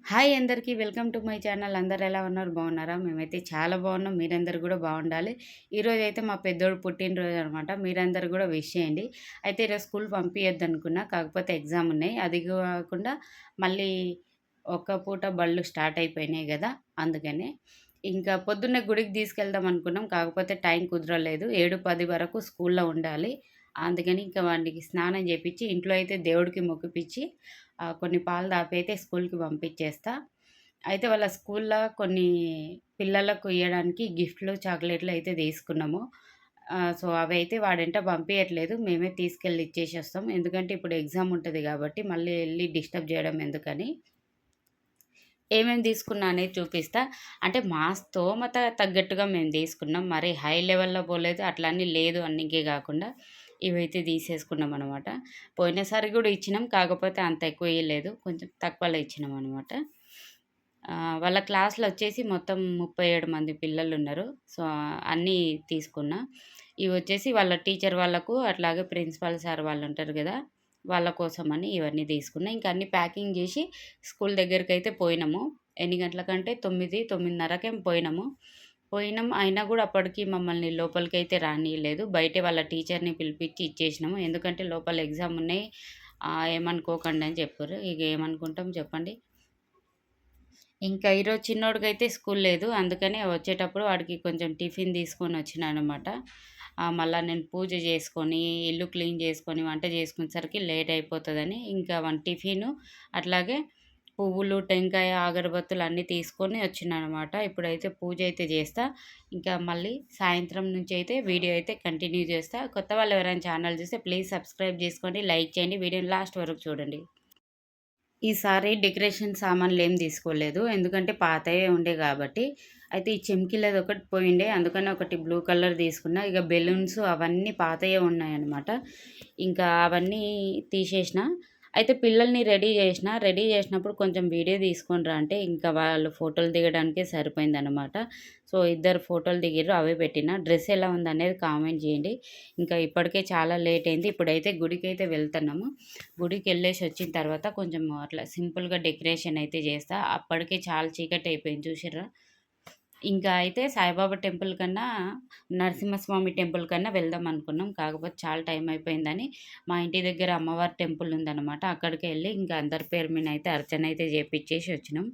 Hi అందరికీ welcome to my channel. అందరు ఎలా ఉన్నారు? బాగున్నారా? మేమైతే చాలా బాగున్నాం. మీరందరూ కూడా బాగుండాలి. ఈరోజు అయితే మా పెద్దోడు పుట్టినరోజు అనమాట. మీరందరూ కూడా విష్ చేయండి. అయితే ఈరోజు స్కూల్ పంపించద్దు అనుకున్నా, కాకపోతే ఎగ్జామ్ ఉన్నాయి. అది కాకుండా మళ్ళీ ఒక్క పూట బళ్ళు స్టార్ట్ అయిపోయినాయి కదా, అందుకనే ఇంకా పొద్దున్నే గుడికి తీసుకెళ్దాం అనుకున్నాం. కాకపోతే టైం కుదరలేదు. 7:10 వరకు స్కూల్లో ఉండాలి. అందుకని ఇంకా వాడికి స్నానం చేపించి ఇంట్లో అయితే దేవుడికి మొక్కిపిచ్చి కొన్ని పాలు తాపి అయితే స్కూల్‌కి పంపించేస్తా. అయితే వాళ్ళ స్కూల్‌లో కొన్ని పిల్లలకు ఇయ్యడానికి గిఫ్ట్‌లు, చాక్లెట్‌లు అయితే తీసుకున్నాము. సో, అవైతే వాడెంట పంపియట్లేదు. మేమే తీసుకెళ్ళి ఇచ్చేసొస్తాం. ఎందుకంటే ఇప్పుడు ఎగ్జామ్ ఉంటది కాబట్టి మళ్ళీ ఎళ్లి డిస్టర్బ్ చేయడం ఎందుకని. ఏమేమి తీసుకున్నా అనేది చూపిస్తా. అంటే మా స్తోమత తగ్గట్టుగా మేము తీసుకున్నాం. మరి హై లెవెల్‌లో పోలేదు. అట్లని లేదు అన్నికే కాకుండా ఇవైతే తీసేసుకున్నామనమాట. పోయినసారి కూడా ఇచ్చినాం. కాకపోతే అంత ఎక్కువ ఇయ్యలేదు. కొంచెం తక్కువలో ఇచ్చినామనమాట. వాళ్ళ క్లాస్‌లో వచ్చేసి మొత్తం 37 మంది పిల్లలున్నారు. సో, అన్నీ తీసుకున్నా. ఇవొచ్చేసి వాళ్ళ టీచర్ వాళ్ళకు, అట్లాగే ప్రిన్సిపల్ సార్ వాళ్ళుంటారు గదా, వాళ్ళ కోసమని ఇవన్నీ తీసుకున్నా. ఇంక అన్నీ ప్యాకింగ్ జేసి స్కూల్ దగ్గరికైతే పోయినాము. ఎన్ని గంటలకంటే 9, 9:30కేం పోయినాము. అయినా గూడా అప్పటికి మమ్మల్ని లోపలికైతే రానీయలేదు. బయటే వాళ్ళ టీచర్‌ని పిలిపిచ్చి ఇచ్చేసినాము. ఎందుకంటే లోపల ఎగ్జామ్ ఉన్నాయి. ఏమనుకోకండి అని చెప్పిర్రు. ఇక ఏమనుకుంటాం చెప్పండి. ఇంకా ఈరోజు చిన్నోడికైతే స్కూల్ లేదు. అందుకనే వచ్చేటప్పుడు వాడికి కొంచెం టిఫిన్ తీసుకొనొచ్చినాననమాట. మళ్ళా నేను పూజ చేసుకొని, ఇల్లు క్లీన్ చేసుకొని, వంట చేసుకునేసరికి లేట్ అయిపోతదని ఇంకా వాని టిఫిను, అట్లాగే పువ్వులు, టెంకాయ, అగరబత్తులు అన్నీ తీసుకొని వచ్చినాననమాట. ఇప్పుడైతే పూజ అయితే చేస్తా. ఇంకా మళ్ళీ సాయంత్రం నుంచి అయితే వీడియో అయితే కంటిన్యూ చేస్తా. కొత్త వాళ్ళు ఎవరైనా ఛానల్ చూస్తే ప్లీజ్ సబ్స్క్రైబ్ చేసుకోండి, లైక్ చేయండి, వీడియోని లాస్ట్ వరకు చూడండి. ఈసారి డెకరేషన్ సామాన్లు ఏం తీసుకోలేదు. ఎందుకంటే పాతయే ఉండే కాబట్టి. అయితే ఈ చెంకీలది ఒకటి పోయిండే. అందుకని ఒకటి బ్లూ కలర్ తీసుకున్నా. ఇక బెలూన్స్ అవన్నీ పాతయే ఉన్నాయన్నమాట. ఇంకా అవన్నీ తీసేసిన. అయితే పిల్లల్ని రెడీ చేసిన. రెడీ చేసినప్పుడు కొంచెం వీడియో తీసుకొనిరా అంటే ఇంకా వాళ్ళు ఫోటోలు దిగడానికే సరిపోయిందనమాట. సో, ఇద్దరు ఫోటోలు దిగిర్రు. అవే పెట్టిన. డ్రెస్ ఎలా ఉందనేది కామెంట్ చేయండి. ఇంకా ఇప్పటికే చాలా లేట్ అయింది. ఇప్పుడైతే గుడికైతే వెళ్తున్నాము. గుడికెళ్ళేసి వచ్చిన తర్వాత కొంచెం అట్లా సింపుల్‌గా డెకరేషన్ అయితే చేస్తా. అప్పటికే చాలా చీకటి అయిపోయింది చూసిర్రా. ఇంకా అయితే సాయిబాబా టెంపుల్ కన్నా, నరసింహస్వామి టెంపుల్ కన్నా వెళ్దాం అనుకున్నాం. కాకపోతే చాలా టైం అయిపోయిందని మా ఇంటి దగ్గర అమ్మవారి టెంపుల్ ఉందనమాట. అక్కడికెళ్ళి ఇంకా అందరి పేరు మీద అయితే అర్చన అయితే చేపిచ్చేసి వచ్చినాం.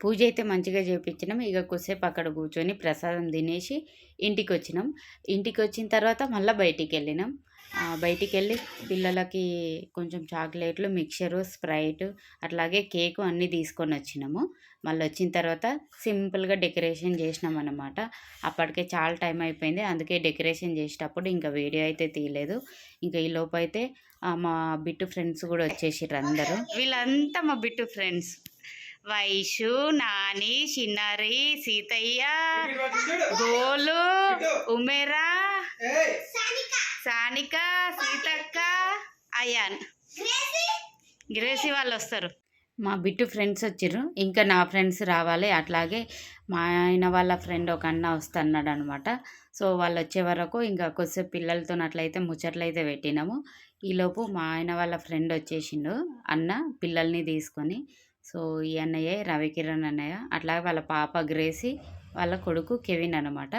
పూజ అయితే మంచిగా చేపించినాం. ఇక కొద్దిసేపు అక్కడ కూర్చొని ప్రసాదం తినేసి ఇంటికొచ్చినాం. ఇంటికొచ్చిన తర్వాత మళ్ళీ బయటికెళ్ళినాం. బయటికెళ్ళి పిల్లలకి కొంచెం చాక్లెట్లు, మిక్చరు, స్ప్రైటు, అట్లాగే కేకు అన్నీ తీసుకొనొచ్చినాము. మళ్ళొచ్చిన తర్వాత సింపుల్‌గా డెకరేషన్ చేసినామనమాట. అప్పటికే చాలా టైం అయిపోయింది. అందుకే డెకరేషన్ చేసేటప్పుడు ఇంకా వీడియో అయితే తీయలేదు. ఇంకా ఈలోపైతే మా బిట్టు ఫ్రెండ్స్ కూడా వచ్చేసిర్రు అందరూ. వీళ్ళంతా మా బిట్టు ఫ్రెండ్స్. వైషు, నాని, చిన్నారి, సీతయ్య, గోలు, ఉమేరా, సానిక, సీతక్క, అయాన్, గ్రేసీ వాళ్ళు వస్తారు. మా బిట్టు ఫ్రెండ్స్ వచ్చిర్రు. ఇంకా నా ఫ్రెండ్స్ రావాలి. అట్లాగే మా ఆయన వాళ్ళ ఫ్రెండ్ ఒక అన్న వస్తున్నాడు అనమాట. సో, వాళ్ళు వచ్చే వరకు ఇంకా కొద్దిసేపు పిల్లలతో అట్లయితే ముచ్చట్లయితే పెట్టినాము. ఈలోపు మా ఆయన వాళ్ళ ఫ్రెండ్ వచ్చేసిండు, అన్న పిల్లల్ని తీసుకొని. సో, ఈ అన్నయ్యే రవికిరణ్ అన్నయ్య. అట్లాగే వాళ్ళ పాప గ్రేసీ, వాళ్ళ కొడుకు కెవిన్ అనమాట.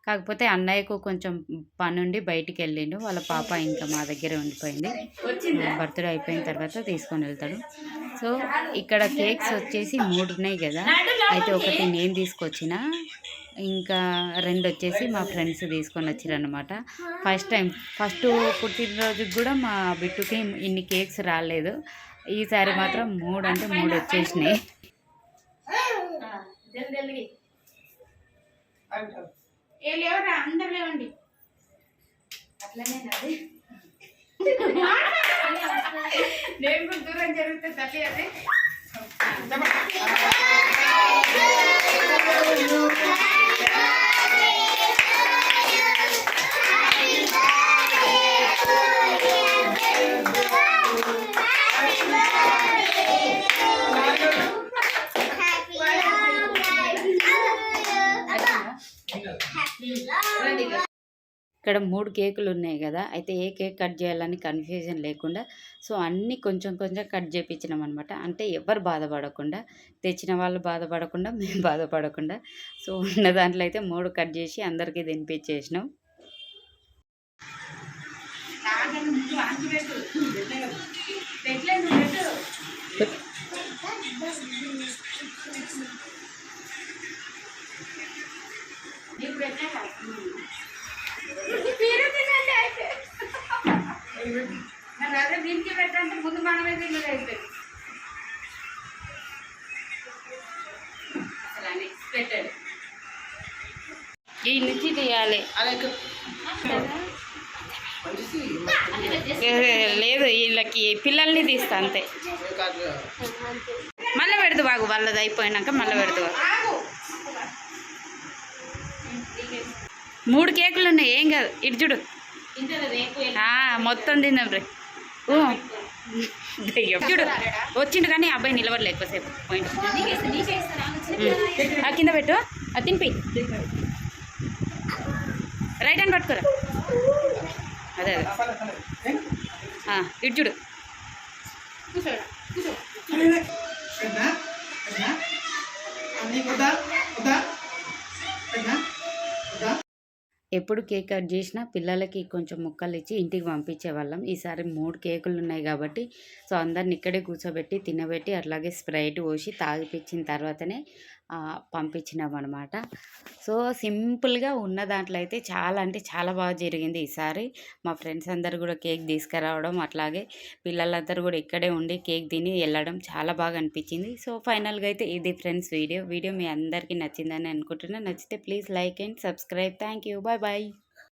కాకపోతే అన్నయ్యకు కొంచెం పనుండి బయటికి వెళ్ళిండు. వాళ్ళ పాప ఇంకా మా దగ్గరే ఉండిపోయింది. బర్త్డే అయిపోయిన తర్వాత తీసుకొని వెళ్తాడు. సో, ఇక్కడ కేక్స్ వచ్చేసి 3 ఉన్నాయి కదా. అయితే ఒకటి నేను తీసుకొచ్చిన, ఇంకా 2 వచ్చేసి మా ఫ్రెండ్స్ తీసుకొని వచ్చిరనమాట. ఫస్ట్ పుట్టినరోజుకి కూడా మా బిట్టుకి ఇన్ని కేక్స్ రాలేదు. ఈసారి మాత్రం 3 అంటే 3 వచ్చేసినాయి. అందరు లేవండి. అట్లనే నేను కూడా దూరం జరిగితే తప్పి అదే. ఇక్కడ 3 కేకులు ఉన్నాయి కదా! అయితే ఏ కేక్ కట్ చేయాలని కన్‌ఫ్యూజన్ లేకుండా సో, అన్నీ కొంచెం కొంచెం కట్ చేపించినామనమాట. అంటే ఎవ్వరు బాధపడకుండా, తెచ్చిన వాళ్ళు బాధపడకుండా, మేము బాధపడకుండా సో, ఉన్న దాంట్లో అయితే 3 కట్ చేసి అందరికీ తినిపించేసినాం. అదే దీనికి పెట్టంటే ముందు మనమే తిన్నది అయిపోయింది. అసలు అన్ఎక్స్పెక్టెడ్ ఈ నుంచి తీయాలి. లేదు వీళ్ళకి పిల్లల్ని తీస్తా అంతే. మళ్ళీ పెడదు బాగు వాళ్ళది అయిపోయినాక మళ్ళీ పెడదు. 3 కేకులు ఉన్నాయి ఏం కాదు. ఇటు చూడు మొత్తం తిన్నాం రే. చూడు వచ్చిండు కానీ అబ్బాయి నిలబడలే ఎక్కువసేపు పాయింట్. కింద పెట్టు అది తినిపి. రైట్ హ్యాండ్ పట్టుకోరా. అదే అదే ఇటు చూడు. ఎప్పుడు కేక్ కట్ చేసినా పిల్లలకి కొంచెం ముక్కలు ఇచ్చి ఇంటికి పంపించేవాళ్ళం. ఈసారి 3 కేకులు ఉన్నాయి కాబట్టి సో అందరిని ఇక్కడే కూర్చోబెట్టి తినబెట్టి అట్లాగే స్ప్రైట్ పోసి తాగిపించిన తర్వాతనే పంపించినాం అనమాట. సో సింపుల్గా ఉన్న దాంట్లో అయితే చాలా అంటే చాలా బాగా జరిగింది ఈసారి. మా ఫ్రెండ్స్ అందరు కూడా కేక్ తీసుకురావడం అట్లాగే పిల్లలందరూ కూడా ఇక్కడే ఉండి కేక్ తిని వెళ్ళడం చాలా బాగా అనిపించింది. సో ఫైనల్గా అయితే ఇది ఫ్రెండ్స్ వీడియో మీ అందరికీ నచ్చిందని అనుకుంటున్నా. నచ్చితే please like and subscribe. Thank you. Bye bye.